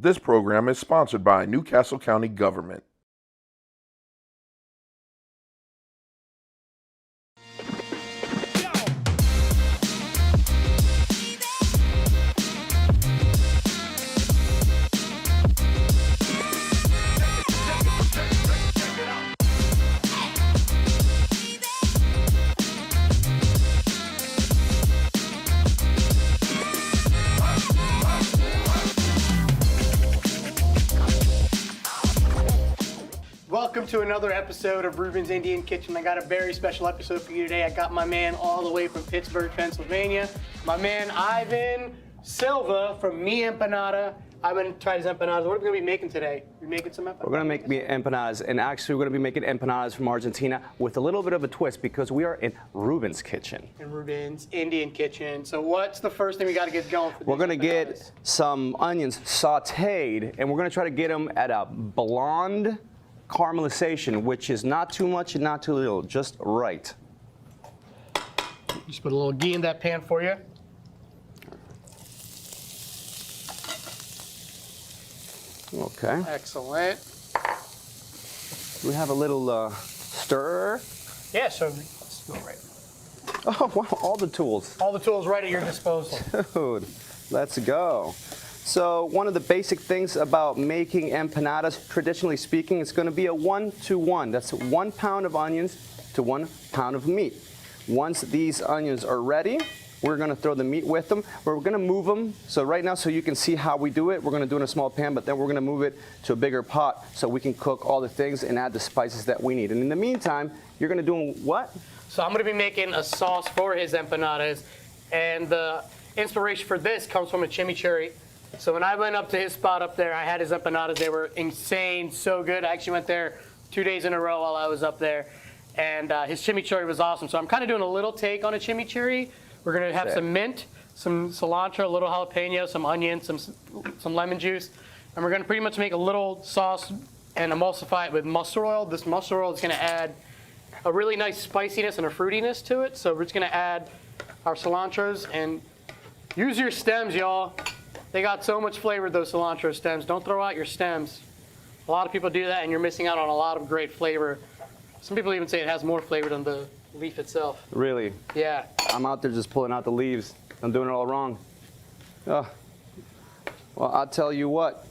This program is sponsored by Newcastle County Government. Welcome to another episode of Reuben's Indian Kitchen. I got a very special episode for you today. I got my man all the way from Pittsburgh, Pennsylvania. My man Ivan Silva from Mi Empanada. Ivan tried his empanadas. What are we going to be making today? You're making some empanadas? We're going to make Mi Empanadas, and actually we're going to be making empanadas from Argentina with a little bit of a twist because we are in Reuben's kitchen. In Reuben's Indian Kitchen. So what's the first thing we got to get going for? We're going to get some onions sauteed, and we're going to try to get them at a blonde caramelization, which is not too much and not too little, just right. Just put a little ghee in that pan for you. Okay. Excellent. We have a little stir. Yeah, so let's go right. Oh, wow, all the tools. All the tools right at your disposal. Dude, let's go. So one of the basic things about making empanadas, traditionally speaking, it's going to be a 1-to-1. That's 1 pound of onions to 1 pound of meat. Once these onions are ready, we're going to throw the meat with them. We're going to move them. So right now, so you can see how we do it, we're going to do it in a small pan, but then we're going to move it to a bigger pot so we can cook all the things and add the spices that we need. And in the meantime, you're going to do what? So I'm going to be making a sauce for his empanadas. And the inspiration for this comes from a chimichurri. So when I went up to his spot up there, I had his empanadas. They were insane, so good. I actually went there 2 days in a row while I was up there. And his chimichurri was awesome. So I'm kind of doing a little take on a chimichurri. We're going to have some mint, some cilantro, a little jalapeno, some onion, some lemon juice. And we're going to pretty much make a little sauce and emulsify it with mustard oil. This mustard oil is going to add a really nice spiciness and a fruitiness to it. So we're just going to add our cilantros and use your stems, y'all. They got so much flavor, those cilantro stems. Don't throw out your stems. A lot of people do that, and you're missing out on a lot of great flavor. Some people even say it has more flavor than the leaf itself. Really? Yeah. I'm out there just pulling out the leaves. I'm doing it all wrong. Well, I'll tell you what.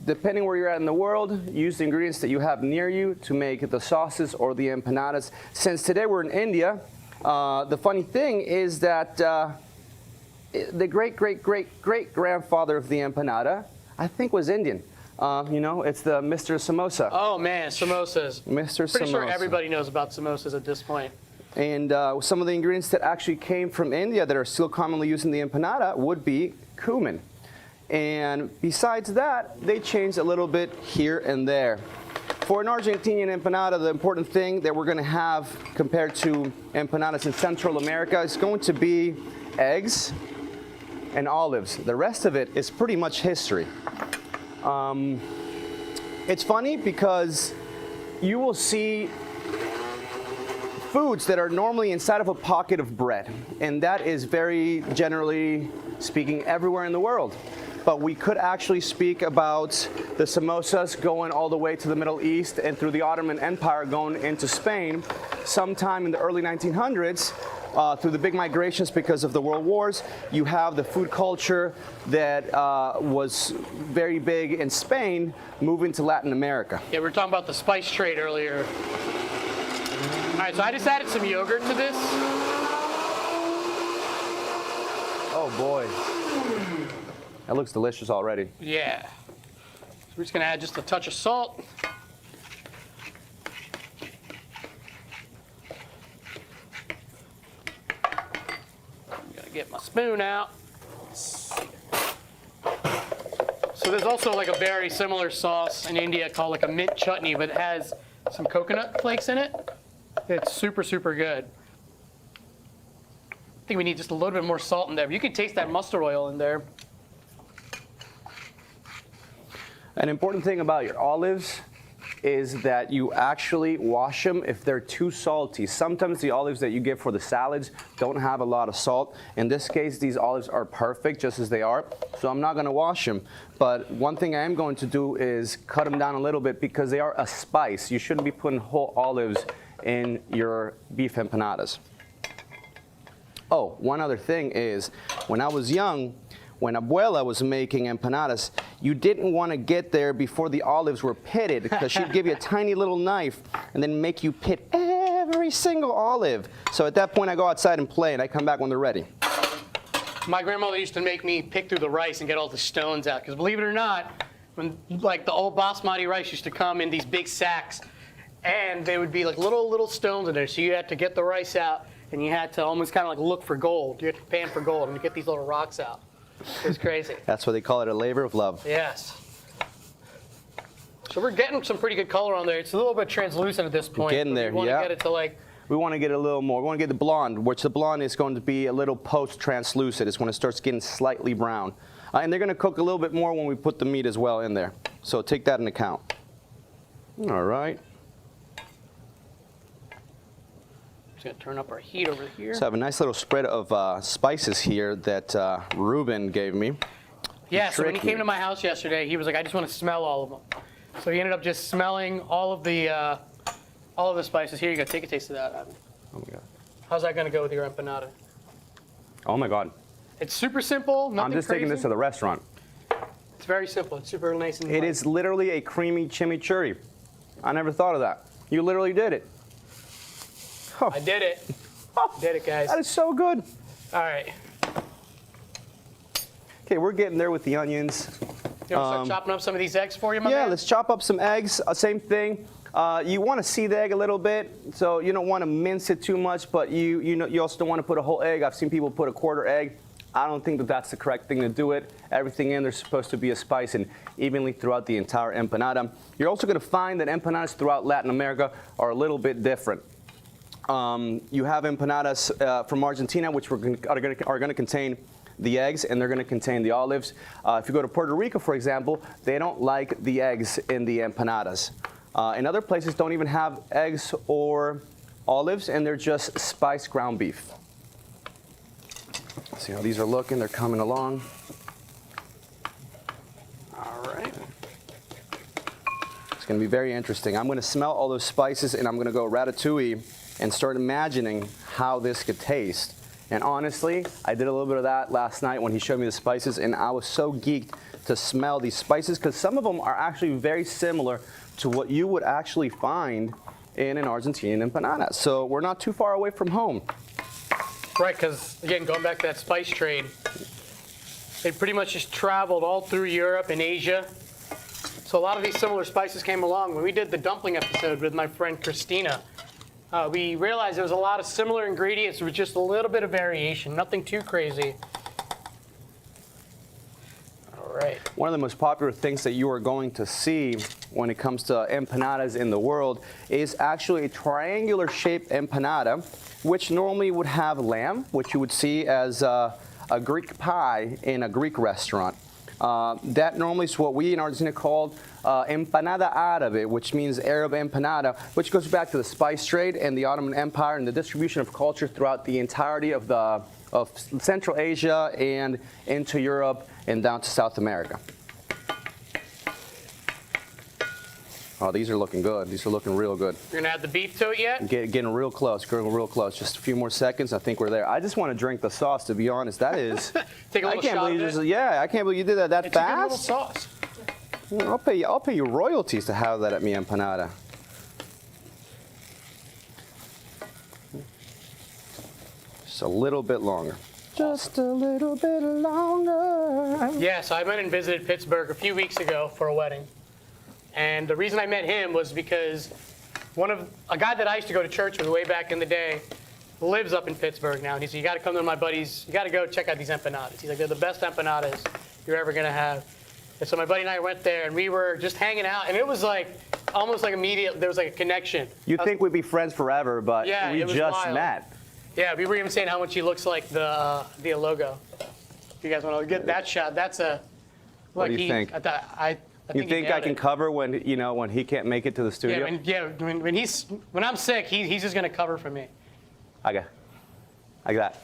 Depending where you're at in the world, use the ingredients that you have near you to make the sauces or the empanadas. Since today we're in India, the funny thing is that the great-great-great-great-grandfather of the empanada, I think, was Indian. You know, it's the Mr. Samosa. Oh, man, samosas. Mr. Samosa. Pretty sure everybody knows about samosas at this point. And some of the ingredients that actually came from India that are still commonly used in the empanada would be cumin. And besides that, they changed a little bit here and there. For an Argentinian empanada, the important thing that we're going to have compared to empanadas in Central America is going to be eggs and olives. The rest of it is pretty much history. It's funny because you will see foods that are normally inside of a pocket of bread, and that is very generally speaking everywhere in the world. But we could actually speak about the samosas going all the way to the Middle East and through the Ottoman Empire going into Spain sometime in the early 1900s. Through the big migrations because of the world wars, you have the food culture that was very big in Spain moving to Latin America. Yeah, we were talking about the spice trade earlier. All right, so I just added some yogurt to this. Oh boy, that looks delicious already. Yeah. So we're just gonna add just a touch of salt. Get my spoon out. So there's also like a very similar sauce in India called like a mint chutney, but it has some coconut flakes in it. It's super, super good. I think we need just a little bit more salt in there. You can taste that mustard oil in there. An important thing about your olives is that you actually wash them if they're too salty. Sometimes the olives that you get for the salads don't have a lot of salt. In this case, these olives are perfect just as they are, so I'm not gonna wash them. But one thing I am going to do is cut them down a little bit because they are a spice. You shouldn't be putting whole olives in your beef empanadas. Oh, one other thing is, when I was young, when Abuela was making empanadas, you didn't want to get there before the olives were pitted because she'd give you a tiny little knife and then make you pit every single olive. So at that point, I go outside and play, and I come back when they're ready. My grandmother used to make me pick through the rice and get all the stones out, because believe it or not, when like the old basmati rice used to come in these big sacks, and there would be like little stones in there, so you had to get the rice out, and you had to almost kind of like look for gold. You had to pan for gold, and you get these little rocks out. It was crazy. That's why they call it a labor of love. Yes. So we're getting some pretty good color on there. It's a little bit translucent at this point. Getting there, We want yeah. to get it to like... We want to get a little more. We want to get the blonde, which the blonde is going to be a little post-translucent. It's when it starts getting slightly brown. And they're going to cook a little bit more when we put the meat as well in there. So take that into account. All right. Just going to turn up our heat over here. So I have a nice little spread of spices here that Reuben gave me. Yeah, so when he tricked me. came to my house yesterday, he was like, I just want to smell all of them. So he ended up just smelling all of the spices. Here you go, take a taste of that, Ivan. Oh my God. How's that going to go with your empanada? Oh my God. It's super simple, nothing I'm just crazy. taking this to the restaurant. It's very simple. It's super nice and It light. is literally a creamy chimichurri. I never thought of that. You literally did it. Oh, I did it. Did it, guys. that is so good. All right. Okay, we're getting there with the onions. You want to start chopping up some of these eggs for you, my Yeah, man? let's chop up some eggs. Same thing. You want to see the egg a little bit, so you don't want to mince it too much, but you also don't want to put a whole egg. I've seen people put a quarter egg. I don't think that that's the correct thing to do it. Everything in there's supposed to be a spice and evenly throughout the entire empanada. You're also going to find that empanadas throughout Latin America are a little bit different. You have empanadas from Argentina, which are going to contain the eggs, and they're going to contain the olives. If you go to Puerto Rico, for example, they don't like the eggs in the empanadas. And other places don't even have eggs or olives, and they're just spiced ground beef. See how these are looking? They're coming along. All right. It's going to be very interesting. I'm going to smell all those spices, and I'm going to go ratatouille and start imagining how this could taste. And honestly, I did a little bit of that last night when he showed me the spices, and I was so geeked to smell these spices because some of them are actually very similar to what you would actually find in an Argentinian empanada. So we're not too far away from home. Right, because, again, going back to that spice trade, it pretty much just traveled all through Europe and Asia. So a lot of these similar spices came along. When we did the dumpling episode with my friend Christina, we realized there was a lot of similar ingredients with just a little bit of variation, nothing too crazy. All right. One of the most popular things that you are going to see when it comes to empanadas in the world is actually a triangular shaped empanada, which normally would have lamb, which you would see as a Greek pie in a Greek restaurant. That normally is what we in Argentina called empanada árabe, which means Arab empanada, which goes back to the spice trade and the Ottoman Empire and the distribution of culture throughout the entirety of Central Asia and into Europe and down to South America. Oh, these are looking good. These are looking real good. You're gonna add the beef to it yet? Getting real close, getting real close. Just a few more seconds. I think we're there. I just want to drink the sauce, to be honest. That is. Take a little I can't shot believe of you it. yeah, I can't believe you did that It's a good little fast. sauce. I'll pay you royalties to have that at Mi Empanada. Just a little bit longer. Just a little bit longer. Yeah, so I went and visited Pittsburgh a few weeks ago for a wedding. And the reason I met him was because a guy that I used to go to church with way back in the day lives up in Pittsburgh now. And he said, you got to come to my buddies. You got to go check out these empanadas. He's like, they're the best empanadas you're ever going to have. And so my buddy and I went there, and we were just hanging out. And it was like almost like immediate. There was like a connection. You'd think we'd be friends forever, but Yeah, we it was just wild. met. Yeah, we were even saying how much he looks like the logo. If you guys want to get that shot, that's a. What do you think? I You think I can cover when when he can't make it to the studio? When I'm sick, he's just gonna cover for me. Okay, like that.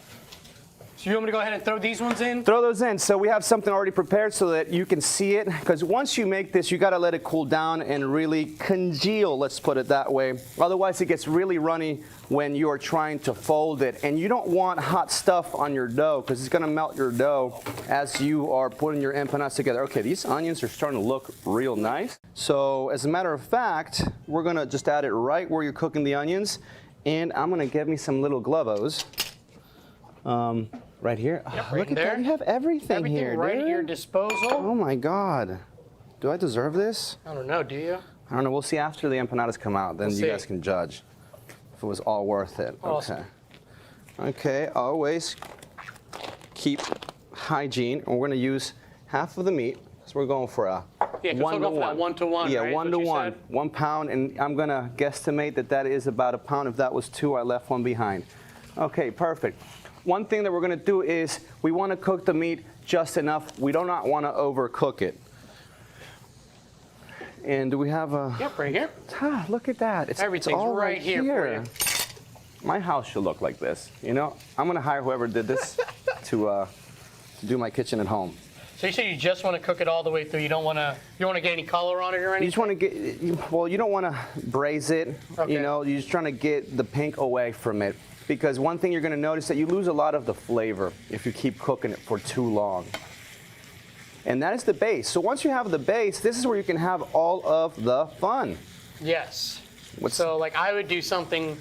So you want me to go ahead and throw these ones in? Throw those in. So we have something already prepared so that you can see it. Because once you make this, you got to let it cool down and really congeal, let's put it that way. Otherwise, it gets really runny when you are trying to fold it. And you don't want hot stuff on your dough because it's going to melt your dough as you are putting your empanadas together. Okay, these onions are starting to look real nice. So as a matter of fact, we're going to just add it right where you're cooking the onions. And I'm going to get me some little glovos. Right here. Yep, Look at that. You have everything here, right dude. at your disposal. Oh my God. Do I deserve this? I don't know. Do you? I don't know. We'll see after the empanadas come out. Then you guys can judge if it was all worth it. Awesome. Okay. Okay. Always keep hygiene. And we're going to use half of the meat. So we're going for a 1-to-1. 1-to-1. Yeah, right? 1-to-1. 1 pound. And I'm going to guesstimate that is about a pound. If that was 2, I left 1 behind. Okay, perfect. One thing that we're going to do is we want to cook the meat just enough. We do not want to overcook it. And do we have a... Yep, right here. Ah, look at that. Everything's all right here for you. My house should look like this. You know, I'm going to hire whoever did this to do my kitchen at home. So you say you just want to cook it all the way through. You don't want to get any color on it or anything? You just want to get... Well, you don't want to braise it. Okay. You know, you're just trying to get the pink away from it. Because one thing you're going to notice that you lose a lot of the flavor if you keep cooking it for too long. And that is the base. So once you have the base, this is where you can have all of the fun. Yes. So like I would do something,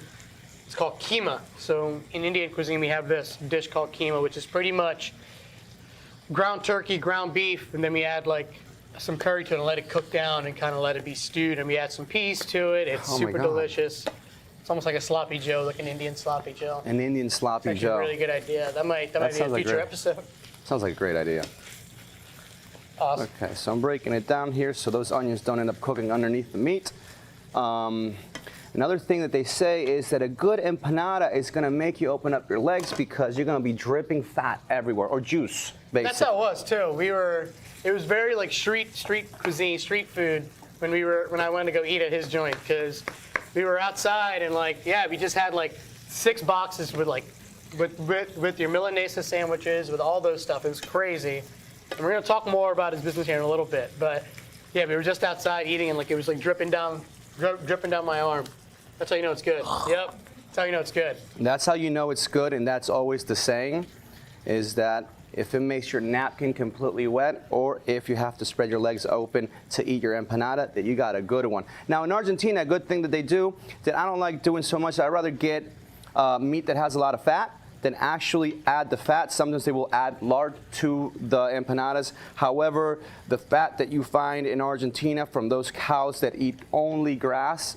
it's called keema. So in Indian cuisine, we have this dish called keema, which is pretty much ground turkey, ground beef, and then we add like some curry to it and let it cook down and kind of let it be stewed. And we add some peas to it. It's super delicious. It's almost like a sloppy joe, like an Indian sloppy joe. An Indian sloppy joe. A really good idea. That might be a future episode. Sounds like a great idea. Awesome. Okay, so I'm breaking it down here so those onions don't end up cooking underneath the meat. Another thing that they say is that a good empanada is going to make you open up your legs because you're going to be dripping fat everywhere, or juice, basically. That's how it was too. It was very like street cuisine, street food when I went to go eat at his joint because we were outside and we just had like 6 boxes with your Milanesa sandwiches, with all those stuff. It was crazy. And we're gonna talk more about his business here in a little bit. But yeah, we were just outside eating and it was like dripping down my arm. That's how you know it's good. Yep. That's how you know it's good. That's how you know it's good, and that's always the saying, is that if it makes your napkin completely wet, or if you have to spread your legs open to eat your empanada, that you got a good one. Now in Argentina, a good thing that they do that I don't like doing so much, I'd rather get meat that has a lot of fat than actually add the fat. Sometimes they will add lard to the empanadas. However, the fat that you find in Argentina from those cows that eat only grass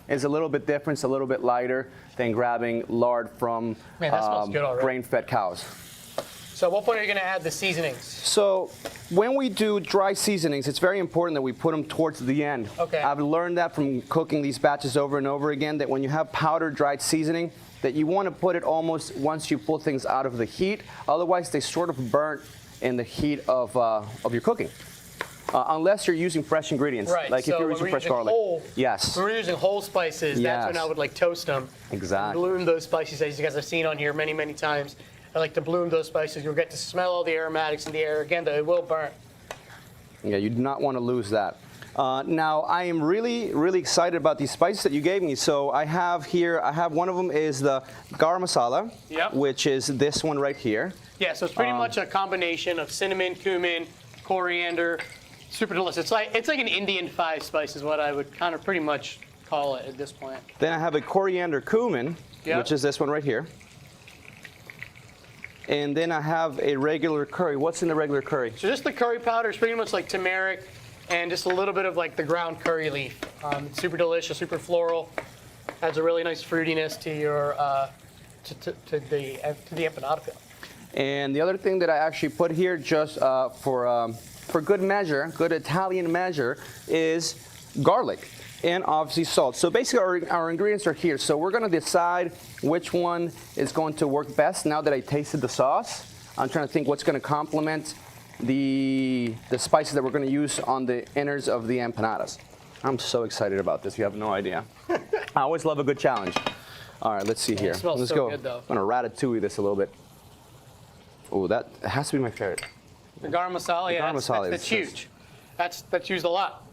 is a little bit different, it's a little bit lighter than grabbing lard from grain-fed cows. So at what point are you going to add the seasonings? So when we do dry seasonings, it's very important that we put them towards the end. Okay. I've learned that from cooking these batches over and over again, that when you have powdered dried seasoning, that you want to put it almost once you pull things out of the heat. Otherwise, they sort of burnt in the heat of your cooking. Unless you're using fresh ingredients. Right. Like so if you're using fresh garlic. When we're using whole spices, that's when I would toast them. Exactly. Bloom those spices, as you guys have seen on here many, many times. I like to bloom those spices. You'll get to smell all the aromatics in the air. Again, though, it will burn. Yeah, you do not want to lose that. Now, I am really, really excited about these spices that you gave me. So I have here, one of them is the garam masala, which is this one right here. Yeah, so it's pretty much a combination of cinnamon, cumin, coriander. Super delicious. It's like an Indian 5 spice is what I would kind of pretty much call it at this point. Then I have a coriander cumin, which is this one right here. And then I have a regular curry. What's in the regular curry? So just the curry powder is pretty much like turmeric and just a little bit of the ground curry leaf. It's super delicious, super floral. Adds a really nice fruitiness to your to the empanada peel. And the other thing that I actually put here just for good measure, good Italian measure, is garlic and obviously salt. So basically our ingredients are here. So we're going to decide which one is going to work best now that I tasted the sauce. I'm trying to think what's going to complement the spices that we're going to use on the innards of the empanadas. I'm so excited about this. You have no idea. I always love a good challenge. All right, let's see here. It smells let's so go. good, though. I'm going to ratatouille this a little bit. Oh, that has to be my favorite. The garam masala, yeah, garam masala that's is huge. That's used a lot.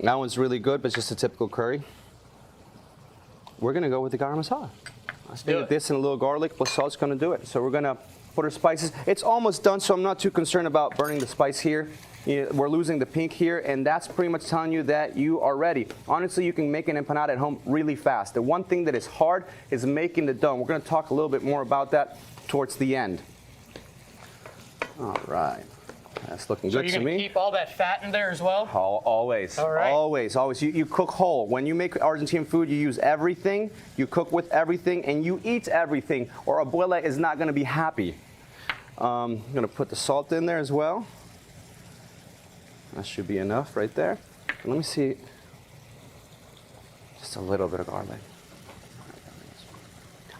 That one's really good, but it's just a typical curry. We're going to go with the garam masala. I think this and a little garlic plus salt's going to do it. So we're going to put our spices. It's almost done, so I'm not too concerned about burning the spice here. We're losing the pink here, and that's pretty much telling you that you are ready. Honestly, you can make an empanada at home really fast. The one thing that is hard is making the dough. We're going to talk a little bit more about that towards the end. All right. That's looking good to me. So you're going to keep all that fat in there as well? Always. All right. Always. You cook whole. When you make Argentinian food, you use everything, you cook with everything, and you eat everything, or abuela is not going to be happy. I'm going to put the salt in there as well. That should be enough right there. Let me see. Just a little bit of garlic.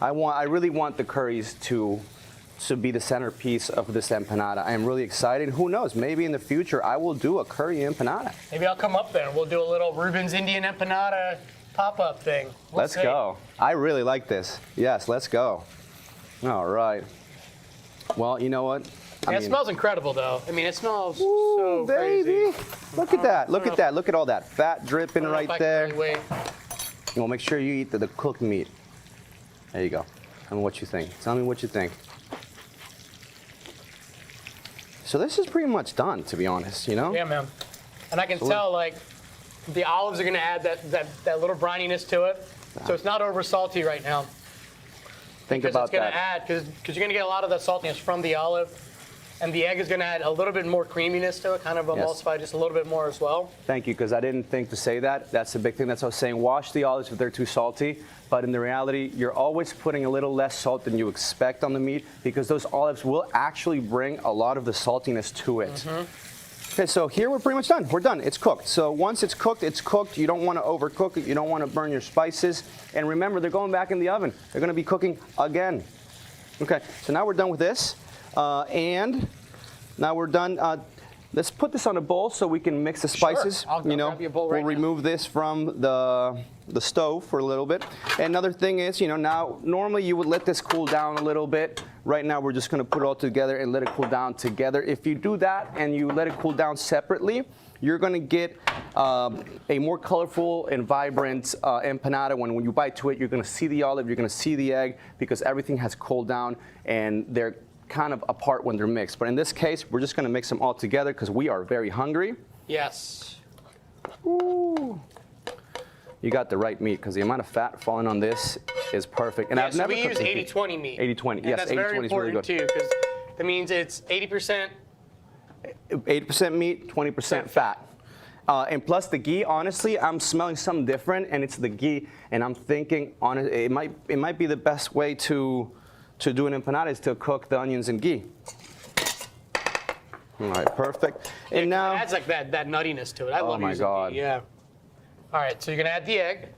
I really want the curries to be the centerpiece of this empanada. I am really excited. Who knows? Maybe in the future I will do a curry empanada. Maybe I'll come up there and we'll do a little Reuben's Indian Empanada pop-up thing. Let's go. I really like this. Yes, let's go. All right. Well, you know what? It smells incredible, though. I mean, it smells so baby. Crazy. Look at that. Look at that. Look at all that fat dripping right there. Really Well, make sure you eat the cooked meat. There you go. Tell me what you think. Tell me what you think. So this is pretty much done, to be honest, you know? Yeah, man. And I can tell, like, the olives are going to add that little brininess to it. So it's not over salty right now. Think because about it's going that. to add, because you're going to get a lot of that saltiness from the olive. And the egg is going to add a little bit more creaminess to it, kind of emulsify just a little bit more as well. Thank you, because I didn't think to say that. That's the big thing. That's what I was saying. Wash the olives if they're too salty. But in the reality, you're always putting a little less salt than you expect on the meat, because those olives will actually bring a lot of the saltiness to it. Okay, so here we're pretty much done. We're done. It's cooked. So once it's cooked, it's cooked. You don't want to overcook it. You don't want to burn your spices. And remember, they're going back in the oven. They're going to be cooking again. Okay, so now we're done with this. And now we're done. Let's put this on a bowl so we can mix the spices. Sure. I'll grab you a bowl right now. We'll remove this from the stove for a little bit. And another thing is, now normally you would let this cool down a little bit. Right now we're just going to put it all together and let it cool down together. If you do that and you let it cool down separately, you're going to get a more colorful and vibrant empanada. When you bite to it, you're going to see the olive, you're going to see the egg, because everything has cooled down and they're kind of apart when they're mixed. But in this case, we're just going to mix them all together because we are very hungry. Yes. Ooh. You got the right meat, because the amount of fat falling on this is perfect. And Yeah, I've so never we use cooked 80-20 meat. 80-20, And yes, that's 80-20 very is really important good. too, because that means it's 80%. 80% meat, 20% fat. And plus the ghee, honestly, I'm smelling something different, and it's the ghee. And I'm thinking, it might be the best way to do an empanada is to cook the onions in ghee. All right, perfect. Yeah, And now, it adds like that nuttiness to it. I love my using God. ghee, yeah. All right, so you're gonna add the egg.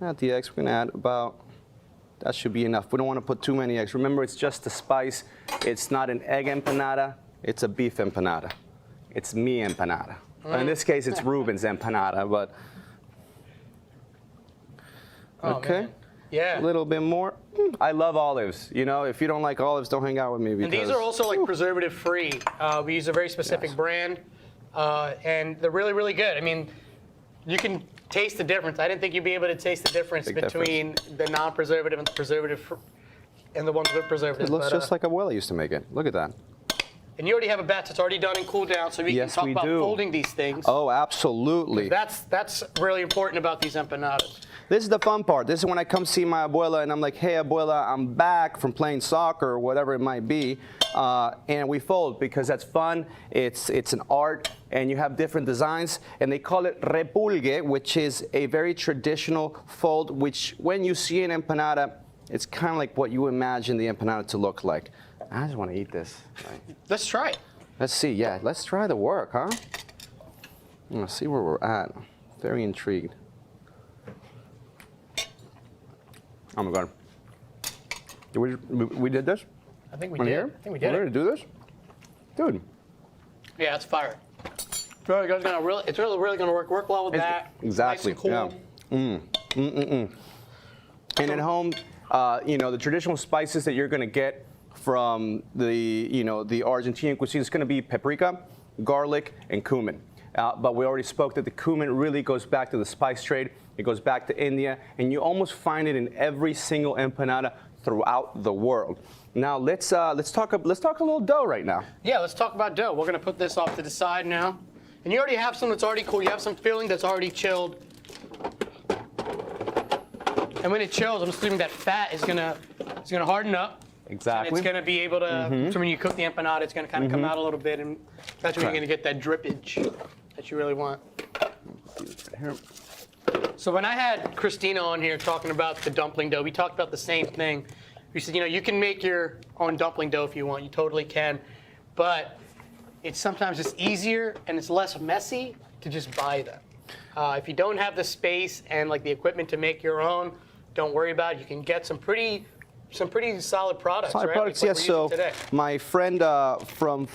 add the eggs. We're gonna add about, that should be enough. We don't want to put too many eggs. Remember, it's just the spice. It's not an egg empanada. It's a beef empanada. It's Mi Empanada. In this case, it's Reuben's empanada, but. Okay. Man. Yeah. A little bit more. I love olives. If you don't like olives, don't hang out with me. And these are also like preservative free. We use a very specific brand, and they're really, really good. I mean, you can taste the difference. I didn't think you'd be able to taste the difference between the non-preservative and the preservative, and the ones with preservatives. It looks just like abuela used to make it. Look at that. And you already have a batch that's already done and cooled down, so we can talk about folding these things. Oh, absolutely. That's really important about these empanadas. This is the fun part. This is when I come see my abuela and I'm like, hey, abuela, I'm back from playing soccer or whatever it might be. And we fold because that's fun. It's an art, and you have different designs. And they call it repulgue, which is a very traditional fold, which when you see an empanada, it's kind of like what you imagine the empanada to look like. I just want to eat this. Right. Let's try it. Let's see. Yeah, let's try the work, huh? Let's see where we're at. Very intrigued. Oh my God. We did this? I think we On did. here? I think we did. We're going to do this? Dude. Yeah, it's fire. It's really gonna work well with that. Exactly. Nice and cool. Yeah. And at home, the traditional spices that you're gonna get from the Argentinian cuisine is gonna be paprika, garlic, and cumin. But we already spoke that the cumin really goes back to the spice trade. It goes back to India, and you almost find it in every single empanada throughout the world. Now let's talk a little dough right now. Yeah, let's talk about dough. We're gonna put this off to the side now, and you already have some that's already cool. You have some filling that's already chilled, and when it chills, I'm assuming that fat is gonna harden up. Exactly. And it's gonna be able to. So when you cook the empanada, it's gonna kind of come out a little bit, and that's when you're gonna get that drippage that you really want. So when I had Christina on here talking about the dumpling dough, we talked about the same thing. We said, you can make your own dumpling dough if you want. You totally can. But sometimes it's easier and it's less messy to just buy them. If you don't have the space and like the equipment to make your own, don't worry about it. You can get some pretty solid products. Solid products, yes. So my friend from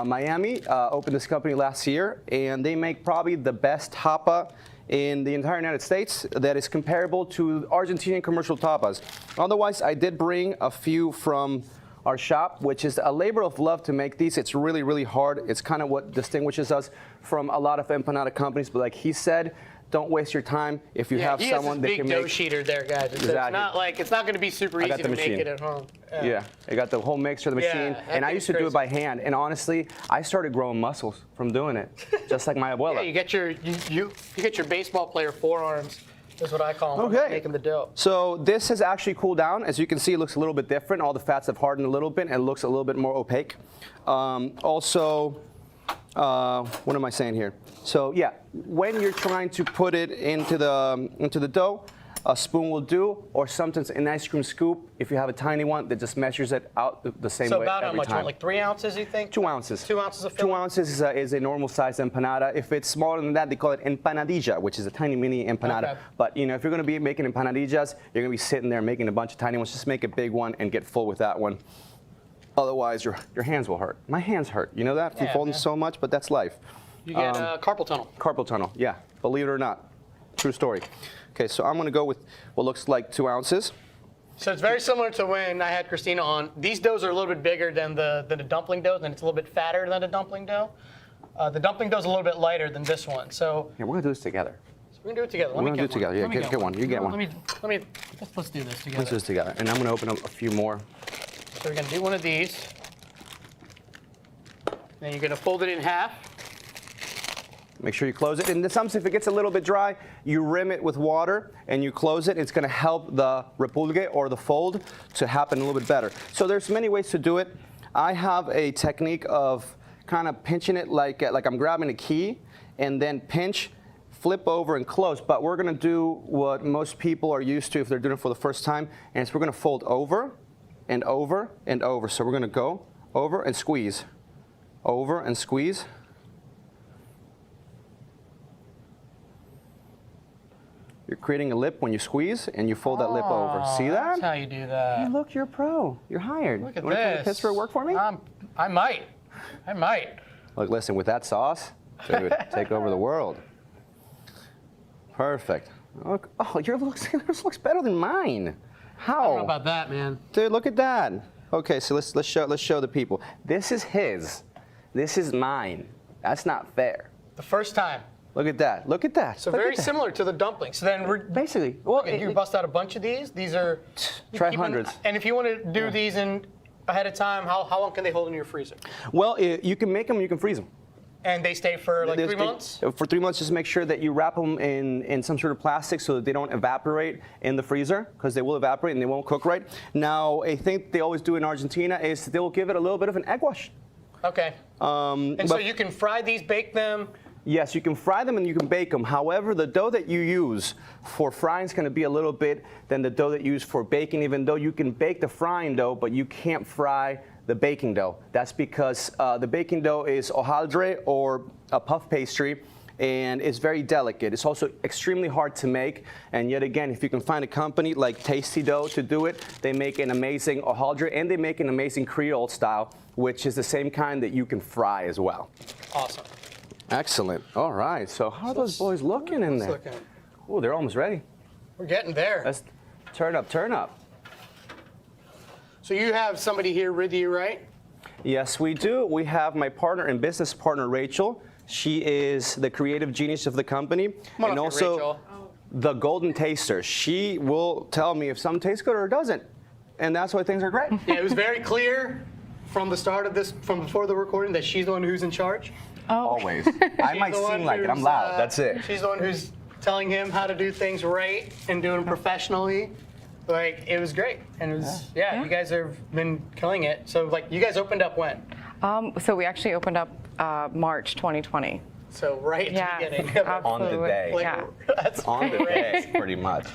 Miami opened this company last year, and they make probably the best tapa in the entire United States that is comparable to Argentinian commercial tapas. Otherwise, I did bring a few from our shop, which is a labor of love to make these. It's really, really hard. It's kind of what distinguishes us from a lot of empanada companies. But like he said, don't waste your time if you have someone that can make. Big dough sheeter there, guys. It's not going to be super easy to make it at home. Yeah, I got the whole mixer, the machine, and I used to do it by hand. And honestly, I started growing muscles from doing it, just like my abuela. Yeah, you get your baseball player forearms. That's what I call them. Okay. Making the dough. So this has actually cooled down. As you can see, it looks a little bit different. All the fats have hardened a little bit, and it looks a little bit more opaque. Also, what am I saying here? So yeah, when you're trying to put it into the dough, a spoon will do, or sometimes an ice cream scoop, if you have a tiny one, that just measures it out the same way every time. So about how much? Like 3 ounces, you think? 2 ounces. 2 ounces of filling? 2 ounces is a normal size empanada. If it's smaller than that, they call it empanadilla, which is a tiny mini empanada. Okay. But if you're going to be making empanadillas, you're going to be sitting there making a bunch of tiny ones. Just make a big one and get full with that one. Otherwise, your hands will hurt. My hands hurt. You know that from folding so much, but that's life. You get carpal tunnel. Carpal tunnel, yeah. Believe it or not, true story. Okay, so I'm going to go with what looks like 2 ounces. So it's very similar to when I had Christina on. These doughs are a little bit bigger than the dumpling dough, and it's a little bit fatter than the dumpling dough. The dumpling dough is a little bit lighter than this one. So yeah, we're going to do this together. So we're going to do it together. We're going to do it together. Yeah, get one. You get one. Let's do this together. Let's do this together. And I'm going to open up a few more. So we're going to do one of these. Then you're going to fold it in half. Make sure you close it. And sometimes if it gets a little bit dry, you rim it with water and you close it. It's going to help the repulgue or the fold to happen a little bit better. So there's many ways to do it. I have a technique of kind of pinching it like I'm grabbing a key and then pinch, flip over and close. But we're going to do what most people are used to if they're doing it for the first time. And it's we're going to fold over and over and over. So we're going to go over and squeeze, over and squeeze. You're creating a lip when you squeeze, and you fold that lip over. See that? That's how you do that. Hey, look, you're a pro. You're hired. Look at Want this. to come to Pittsburgh work for me? I might. Look, listen, with that sauce, dude, take over the world. Perfect. Look, oh, yours looks better than mine. How? I don't know about that, man. Dude, look at that. Okay, so let's show the people. This is his. This is mine. That's not fair. The first time. Look at that. Look at that. So very similar to the dumplings. So then we're basically. Well, you bust out a bunch of these. These are try hundreds. And if you want to do these in ahead of time, how long can they hold in your freezer? Well, you can make them. You can freeze them. And they stay for like 3 months? For 3 months, just make sure that you wrap them in some sort of plastic so that they don't evaporate in the freezer, because they will evaporate and they won't cook right. Now, a thing they always do in Argentina is they will give it a little bit of an egg wash. Okay. So you can fry these, bake them? Yes, you can fry them and you can bake them. However, the dough that you use for frying is going to be a little bit than the dough that you use for baking, even though you can bake the frying dough, but you can't fry the baking dough. That's because the baking dough is hojaldre, or a puff pastry, and it's very delicate. It's also extremely hard to make, and yet again, if you can find a company like Tasty Dough to do it, they make an amazing hojaldre, and they make an amazing Creole style, which is the same kind that you can fry as well. Awesome. Excellent. All right. So how are those boys looking in there? Oh, they're almost ready. We're getting there. Let's turn up, turn up. So you have somebody here with you, right? Yes, we do. We have my partner and business partner, Rachel. She is the creative genius of the company. Come on and up also here, Rachel. the golden taster. She will tell me if something tastes good or doesn't. And that's why things are great. Yeah, it was very clear from the start of this, from before the recording, that she's the one who's in charge. Always. I might She's the one seem like it. I'm who's, loud. That's it. She's the one who's telling him how to do things right and doing them professionally. Like, it was great. And it was, yeah, you guys have been killing it. So, like, you guys opened up when? So we actually opened up March 2020. So, right Yeah, at the beginning. On the day. Like, Yeah. That's On the great. day, pretty much.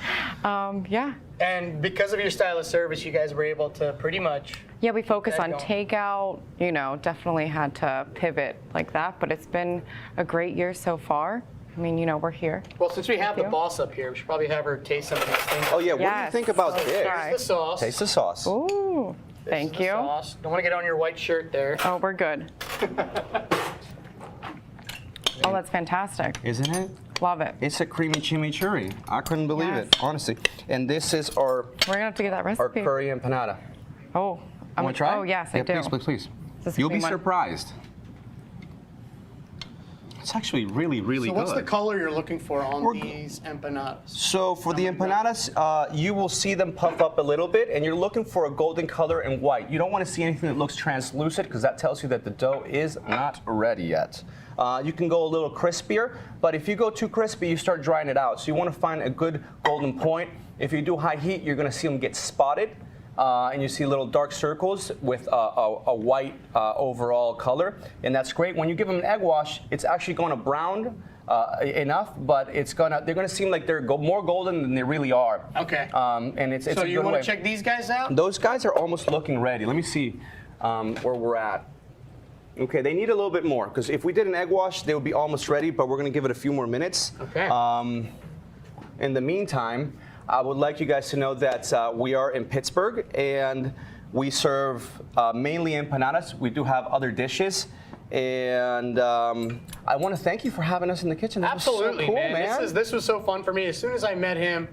Yeah. And because of your style of service, you guys were able to pretty much. Yeah, we focus on Going. takeout, you know, definitely had to pivot like that, but it's been a great year so far. I mean, you know, we're here. Well, since we have the you. boss up here, we should probably have her taste some of these things. Oh, yeah. What do you Yes. think about Let's this? try. Here's the sauce. Taste the sauce. Ooh, This thank is the you. sauce. Don't want to get on your white shirt there. Oh, we're good. Oh, that's fantastic. Isn't it? Love it. It's a creamy chimichurri. I couldn't believe Yes. it, honestly. And this is our We're gonna have to get that our recipe. curry empanada. Oh, Want to try? Oh, yes, yeah, I do. Please, please, please. This is You'll the be one. surprised. It's actually really, really So good. what's the color you're looking for on these empanadas? So for the empanadas, you will see them puff up a little bit, and you're looking for a golden color and white. You don't want to see anything that looks translucent, because that tells you that the dough is not ready yet. You can go a little crispier, but if you go too crispy, you start drying it out. So you want to find a good golden point. If you do high heat, you're going to see them get spotted. And you see little dark circles with a white overall color, and that's great. When you give them an egg wash, it's actually going to brown enough, but they're gonna seem like they're more golden than they really are. Okay. And it's So a you good want way. to check these guys out? Those guys are almost looking ready. Let me see where we're at. Okay, they need a little bit more, because if we did an egg wash, they would be almost ready, but we're gonna give it a few more minutes. Okay. In the meantime, I would like you guys to know that we are in Pittsburgh, and we serve mainly empanadas. We do have other dishes, and I want to thank you for having us in the kitchen. This Absolutely, was so cool, man. This was so fun for me. As soon as I met him,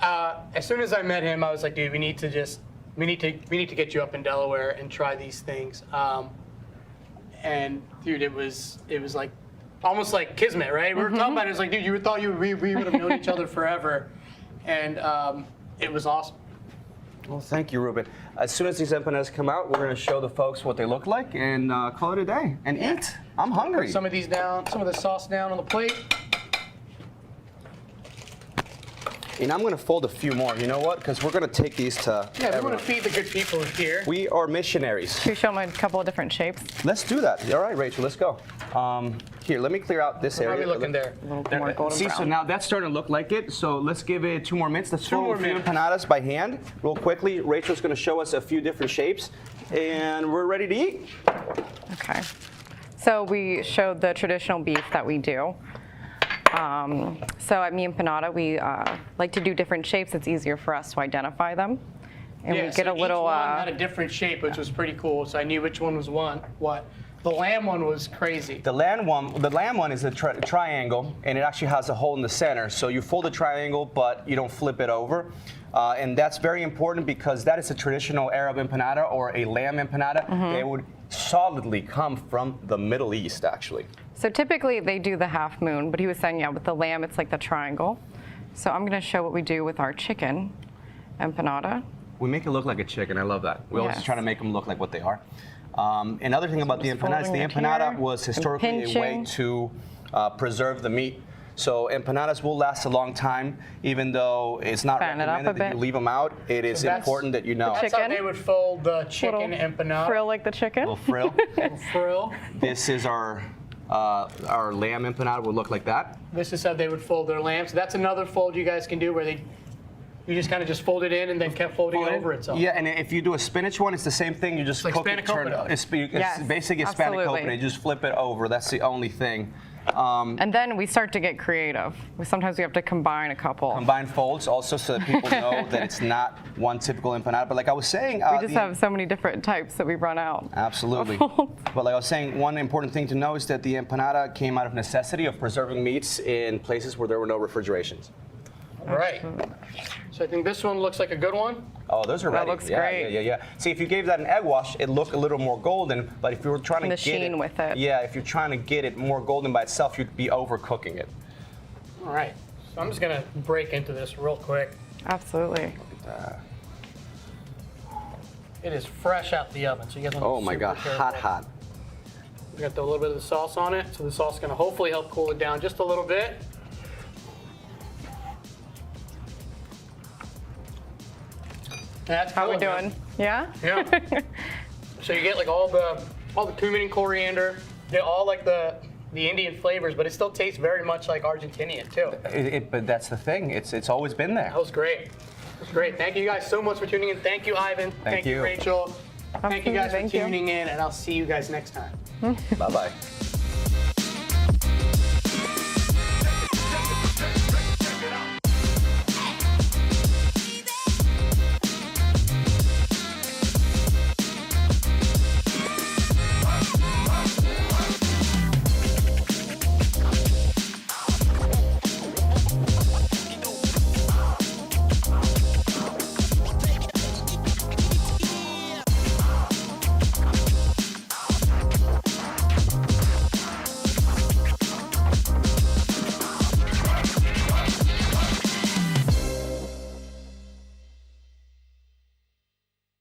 I was like, dude, we need to get you up in Delaware and try these things. And dude, it was like almost like kismet, right? We were talking about it. It was like, dude, we would have known each other forever, and it was awesome. Well, thank you, Reuben. As soon as these empanadas come out, we're going to show the folks what they look like and call it a day and eat. I'm hungry. Put some of these down, some of the sauce down on the plate. And I'm going to fold a few more. You know what? Because we're going to take these to Yeah, we everyone. want to feed the good people here. We are missionaries. Should we show them a couple of different shapes? Let's do that. All right, Rachel, let's go. Here, let me clear out this How are area. we looking there? A little bit more golden See, brown. so now that's starting to look like it. So let's give it 2 more minutes. Let's Two fold more a few minutes. empanadas by hand real quickly. Rachel's going to show us a few different shapes, and we're ready to eat. Okay. So we showed the traditional beef that we do. So at Mi Empanada, we like to do different shapes. It's easier for us to identify them. And Yeah, we get so a little. Each one had a different shape, which was pretty cool. So I knew which one was what. The lamb one was crazy. The lamb one is a triangle, and it actually has a hole in the center. So you fold the triangle, but you don't flip it over. And that's very important because that is a traditional Arab empanada or a lamb empanada. They would solidly come from the Middle East, actually. So typically they do the half moon, but he was saying, yeah, with the lamb, it's like the triangle. So I'm going to show what we do with our chicken empanada. We make it look like a chicken. I love that. We always Yes. try to make them look like what they are. Another thing about the just empanadas, folding the it empanada here was and historically a way pinching. to preserve the meat. So empanadas will last a long time, even though it's not Fan it up recommended a that you bit. leave them out. It is that's- important that you know. That's how Chicken. they would fold the chicken Little empanada. frill like the chicken. Little frill. Frill. This is our lamb empanada will look like that. This is how they would fold their lamb. So that's another fold you guys can do where you just kind of just fold it in and then kept folding it over itself. Yeah, and if you do a spinach one, it's the same thing. You just like cook it, turn it. spanakopita. It's Yes, basically a absolutely. spanakopita. You just flip it over. That's the only thing. And then we start to get creative. Sometimes we have to combine a couple. Combine folds also so that people know that it's not one typical empanada. But like I was saying, We just have so many different types that we run out. Absolutely. But like I was saying, one important thing to know is that the empanada came out of necessity of preserving meats in places where there were no refrigerations. All right. So I think this one looks like a good one. Oh, those are ready. That looks yeah, great. Yeah. See, if you gave that an egg wash, it'd look a little more golden. But if you were trying to The get sheen with it. Yeah, if you're trying to get it more golden by itself, you'd be overcooking it. All right. So I'm just gonna break into this real quick. Absolutely. It is fresh out the oven, so you guys want to Oh be my super God, careful. hot. We got a little bit of the sauce on it, so the sauce is gonna hopefully help cool it down just a little bit. That's How we cool, man. doing? Yeah? Yeah. So you get like all the cumin and coriander, get all like the Indian flavors, but it still tastes very much like Argentinian too. But that's the thing. It's always been there. That was great. That was great. Thank you guys so much for tuning in. Thank you, Ivan. Thank you. Rachel. Thank you guys for Thank you. tuning in, and I'll see you guys next time. Bye-bye.